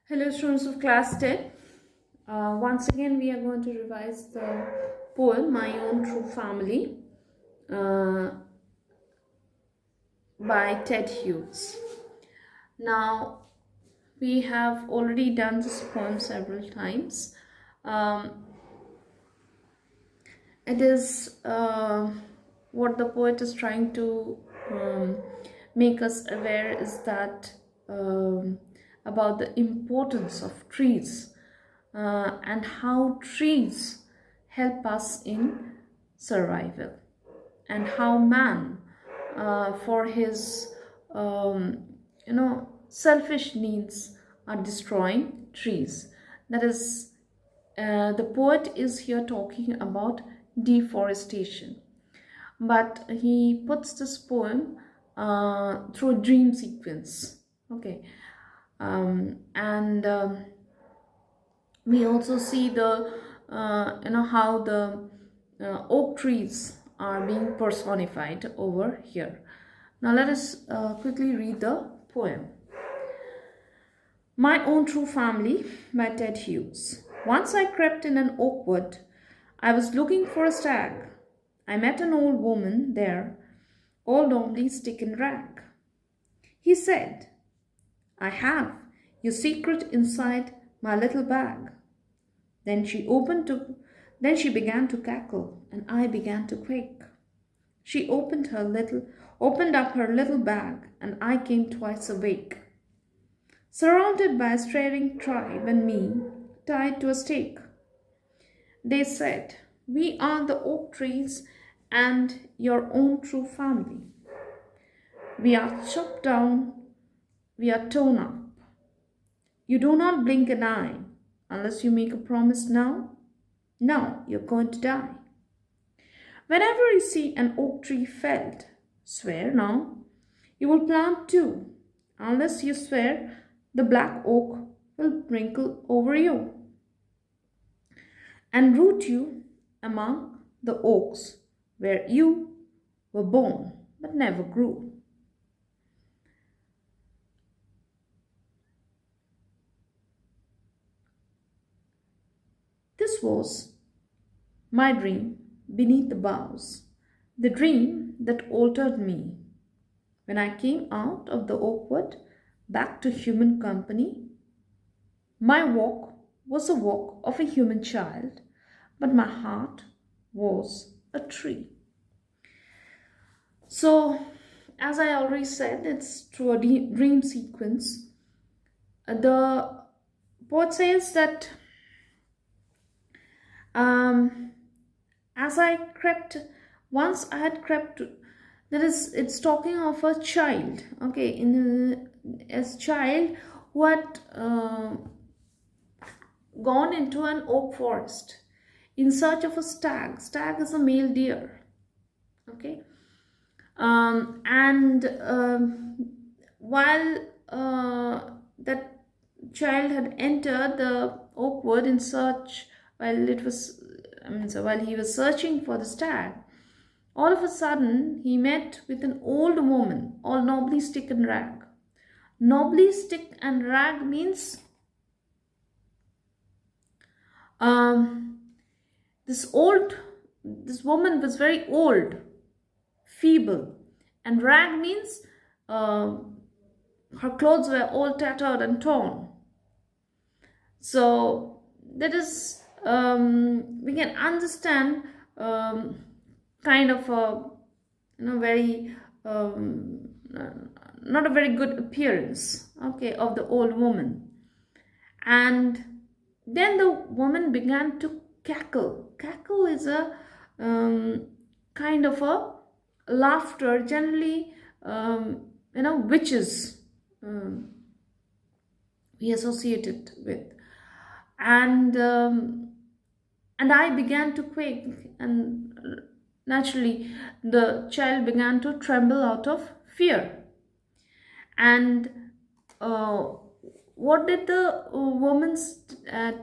Hello, students of class 10. Once again, we are going to revise the poem My Own True Family uh, by Ted Hughes. Now, we have already done this poem several times. Um, it is what the poet is trying to make us aware is that about the importance of trees and how trees help us in survival, and how man for his selfish needs are destroying trees. That is, the poet is here talking about deforestation, but he puts this poem through a dream sequence. Okay. And we also see the how the oak trees are being personified over here. Now let us quickly read the poem. My Own True Family by Ted Hughes. Once I crept in an oak wood. I was looking for a stag. I met an old woman there, all normally stick and rag. He said, I have your secret inside my little bag. Then she began to cackle, and I began to quake. She opened up her little bag, and I came twice awake. Surrounded by a staring tribe and me, tied to a stake. They said, we are the oak trees and your own true family. We are chopped down, we are torn up. You do not blink an eye unless you make a promise now. Now you're going to die. Whenever you see an oak tree felled, swear now. You will plant two. Unless you swear, the black oak will wrinkle over you and root you among the oaks where you were born but never grew. This was my dream beneath the boughs, the dream that altered me. When I came out of the oak wood back to human company, my walk was the walk of a human child, but my heart was a tree. So, as I already said, it's through a dream sequence. The poet says that as I crept, once I had crept, that is, it's talking of a child, okay, as child who had gone into an oak forest in search of a stag. Stag is a male deer, okay. While that child had entered the oak wood in search, while he was searching for the stag, all of a sudden he met with an old woman, all nobly stick and rag. Nobly stick and rag means this woman was very old, feeble, and rag means her clothes were all tattered and torn. So that is, we can understand kind of a very not a very good appearance, okay, of the old woman. And then the woman began to cackle. Cackle is a kind of a laughter, generally witches we associate it with. And I began to quake, and naturally the child began to tremble out of fear. And what did the woman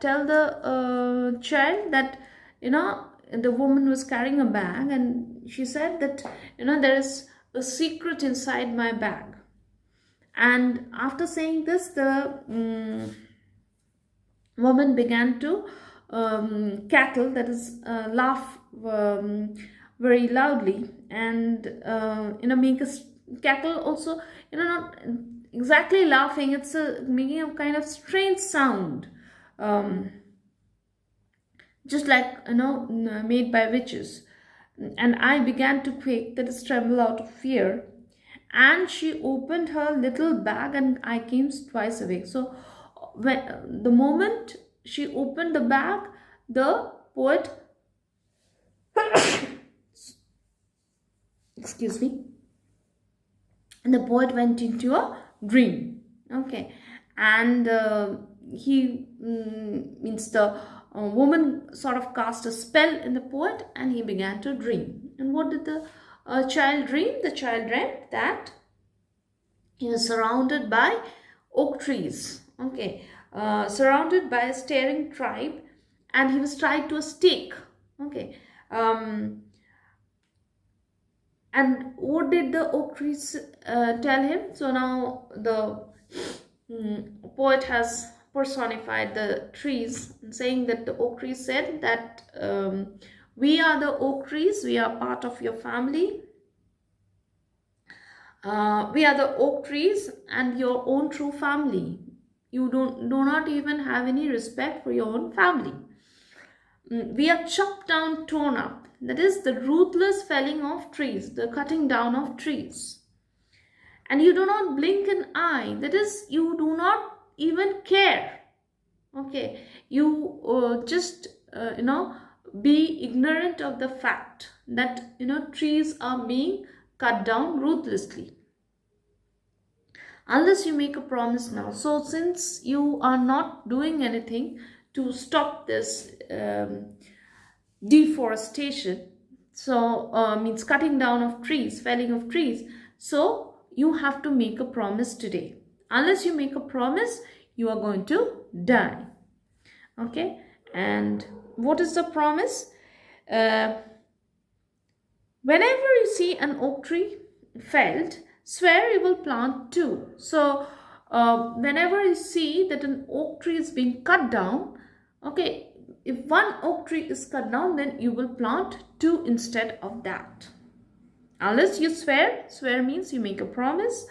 tell the child? That the woman was carrying a bag, and she said that there is a secret inside my bag. And after saying this, the woman began to cackle, that is, laugh very loudly, and make a cackle also, not exactly laughing, it's making a kind of strange sound, um, just like, made by witches. And I began to quake, that is, tremble out of fear. And she opened her little bag, and I came twice awake. So, when the moment she opened the bag, the poet, excuse me, and the poet went into a dream. Okay, and he means the woman sort of cast a spell in the poet, and he began to dream. And what did the child dream? The child dreamt that he was surrounded by oak trees. Okay, surrounded by a staring tribe, and he was tied to a stake. Okay, and what did the oak trees tell him? So now the poet has personified the trees, saying that the oak trees said that, we are the oak trees, we are part of your family. We are the oak trees and your own true family. You do not even have any respect for your own family. We are chopped down, torn up. That is the ruthless felling of trees, the cutting down of trees. And you do not blink an eye. That is, you do not even care. Okay, you just be ignorant of the fact that trees are being cut down ruthlessly, unless you make a promise now. So since you are not doing anything to stop this deforestation, so means cutting down of trees, felling of trees, so you have to make a promise today. Unless you make a promise, you are going to die. Okay, and what is the promise? Whenever you see an oak tree felled, swear you will plant two. So whenever you see that an oak tree is being cut down, okay, if one oak tree is cut down, then you will plant two instead of that. Unless you swear means you make a promise.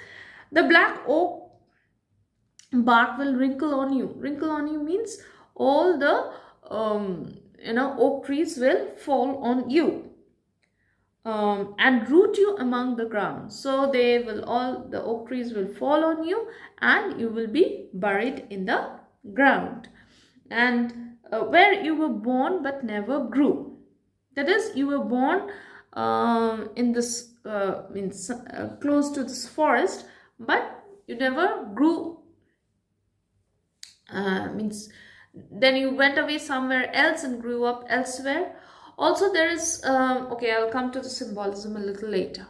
The black oak bark will wrinkle on you. Wrinkle on you means all the oak trees will fall on you. And root you among the ground. So the oak trees will fall on you, and you will be buried in the ground. And where you were born but never grew. That is, you were born in this close to this forest, but you never grew. Then you went away somewhere else and grew up elsewhere. Also, there is, okay, I'll come to the symbolism a little later.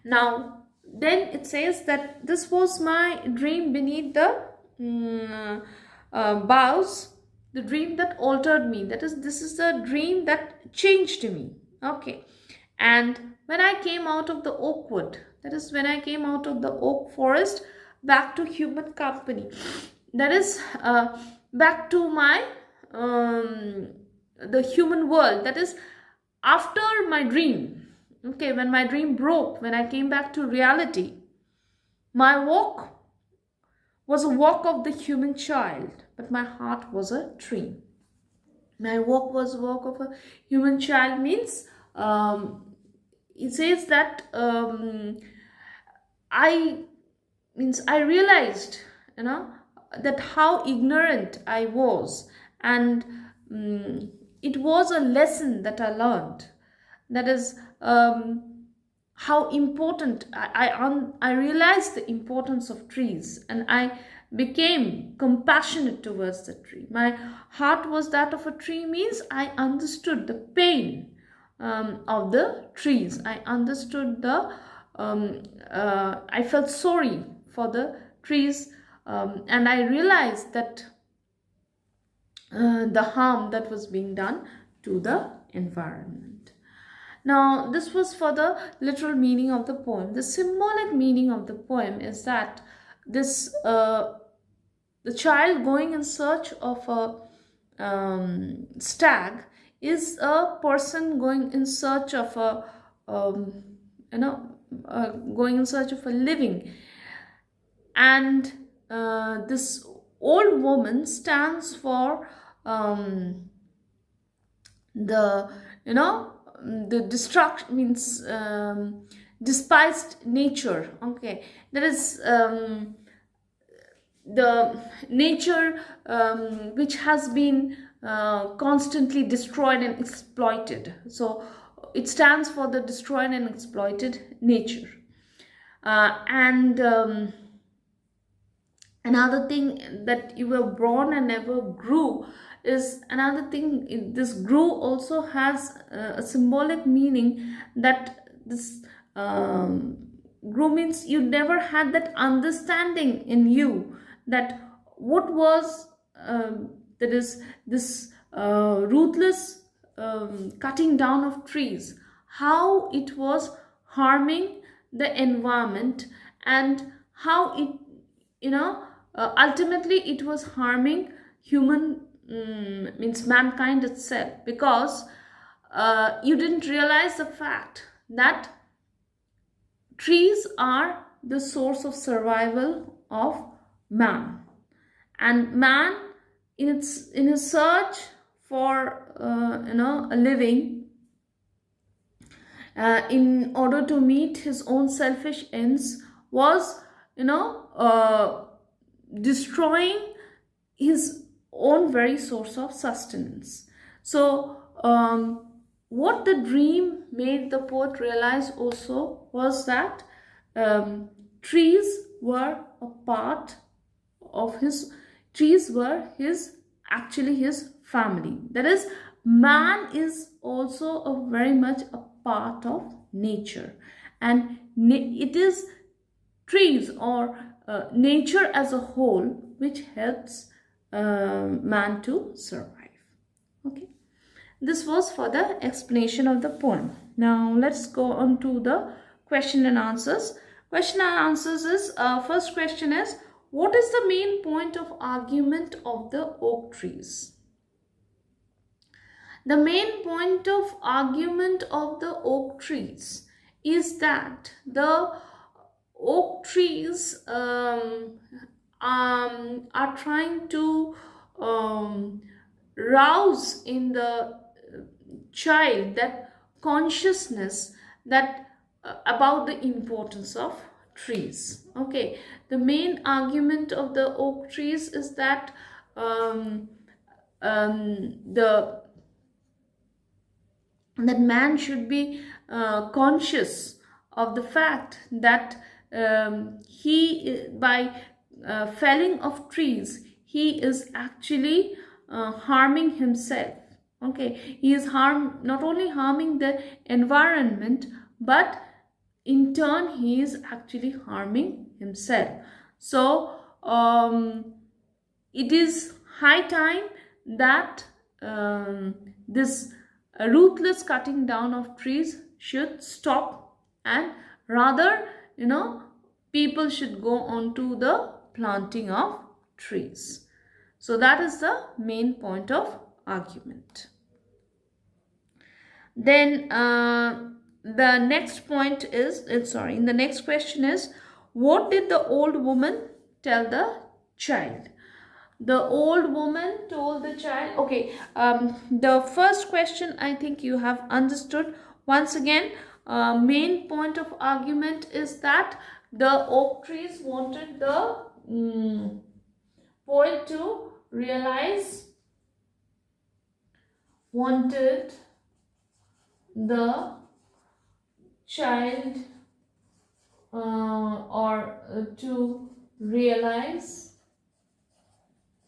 Now, then it says that this was my dream beneath the boughs, the dream that altered me. That is, this is the dream that changed me. Okay. And when I came out of the oak wood, that is, when I came out of the oak forest, back to human company. That is, back to my the human world. That is, after my dream, okay, when my dream broke, when I came back to reality, my walk was a walk of the human child, but my heart was a tree. My walk was a walk of a human child means, it says that I realized, that how ignorant I was, and it was a lesson that I learned. That is, how important I realized the importance of trees, and I became compassionate towards the tree. My heart was that of a tree means I understood the pain of the trees. I understood I felt sorry for the trees, and I realized that the harm that was being done to the environment. Now, this was for the literal meaning of the poem. The symbolic meaning of the poem is that this the child going in search of a stag is a person going in search of a um, you know going in search of a living. And this old woman stands for um, the the destruction, means despised nature. Okay, that is the nature which has been constantly destroyed and exploited. So it stands for the destroyed and exploited nature. And Another thing, that you were born and never grew, is another thing. This grew also has a symbolic meaning, that this grew means you never had that understanding in you, that what was that is this ruthless cutting down of trees, how it was harming the environment, and how it, ultimately it was harming human, means mankind itself, because you didn't realize the fact that trees are the source of survival of man. And man, in his search for a living, in order to meet his own selfish ends, was destroying his own very source of sustenance. So what the dream made the poet realize also was that trees were a part of his trees were his actually his family. That is, man is also a very much a part of nature, and it is trees, or nature as a whole, which helps man to survive. Okay, this was for the explanation of the poem. Now let's go on to the question and answers. Question and answers is, first question is, what is the main point of argument of the oak trees? The main point of argument of the oak trees is that the oak trees are trying to rouse in the child that consciousness, that about the importance of trees. Okay, the main argument of the oak trees is that the that man should be conscious of the fact that he, by felling of trees, he is actually harming himself. Okay, he is not only harming the environment, but in turn he is actually harming himself. So it is high time that this ruthless cutting down of trees should stop, and rather, people should go on to the planting of trees. So that is the main point of argument. Then the next point is, the next question is, what did the old woman tell the child? The old woman told the child. Okay, the first question I think you have understood. Once again, main point of argument is that the oak trees wanted the poet to realize, wanted the child to realize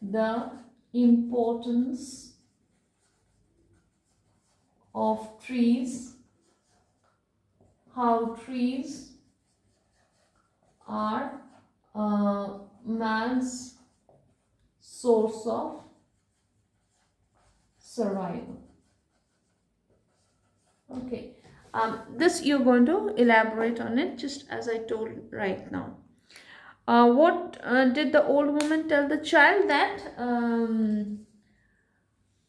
the importance of trees, how trees are man's source of survival. Okay, this you're going to elaborate on it just as I told right now. What did the old woman tell the child? That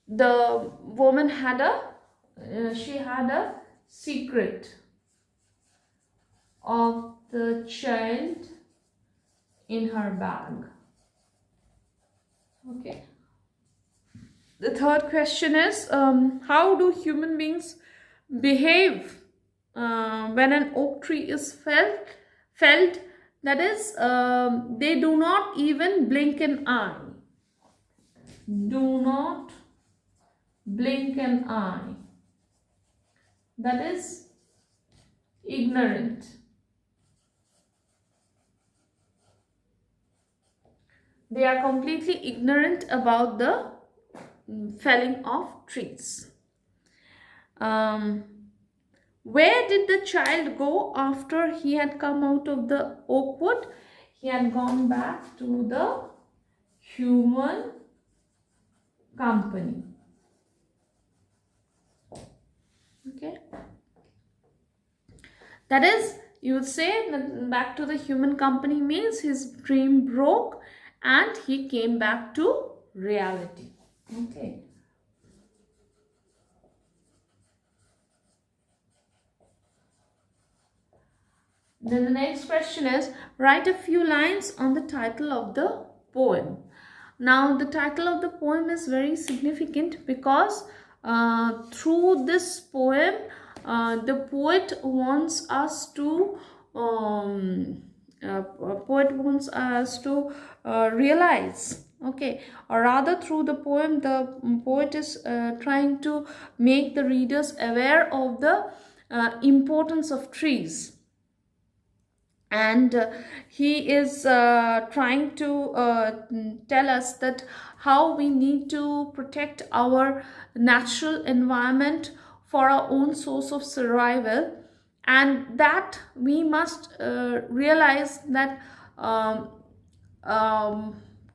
the woman had she had a secret of the child in her bag. Okay. The third question is, how do human beings behave when an oak tree is felled? That is, they do not even blink an eye. Do not blink an eye. That is ignorant. They are completely ignorant about the felling of trees. Where did the child go after he had come out of the oak wood? He had gone back to the human company. Okay. That is, you would say that back to the human company means his dream broke and he came back to reality. Okay. Then the next question is, write a few lines on the title of the poem. Now the title of the poem is very significant because through this poem the poet wants us to realize, okay, or rather through the poem the poet is trying to make the readers aware of the importance of trees. And he is trying to tell us that how we need to protect our natural environment for our own source of survival, and that we must realize that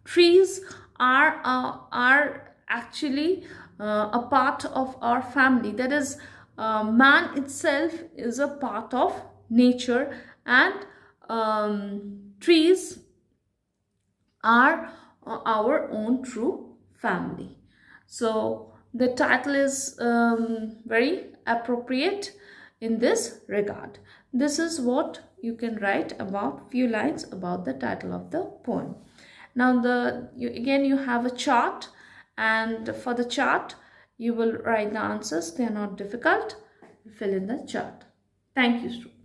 trees are actually a part of our family. That is, man itself is a part of nature, and trees are our own true family. So the title is very appropriate in this regard. This is what you can write about, few lines about the title of the poem. Now again you have a chart, and for the chart you will write the answers. They are not difficult. Fill in the chart. Thank you, students.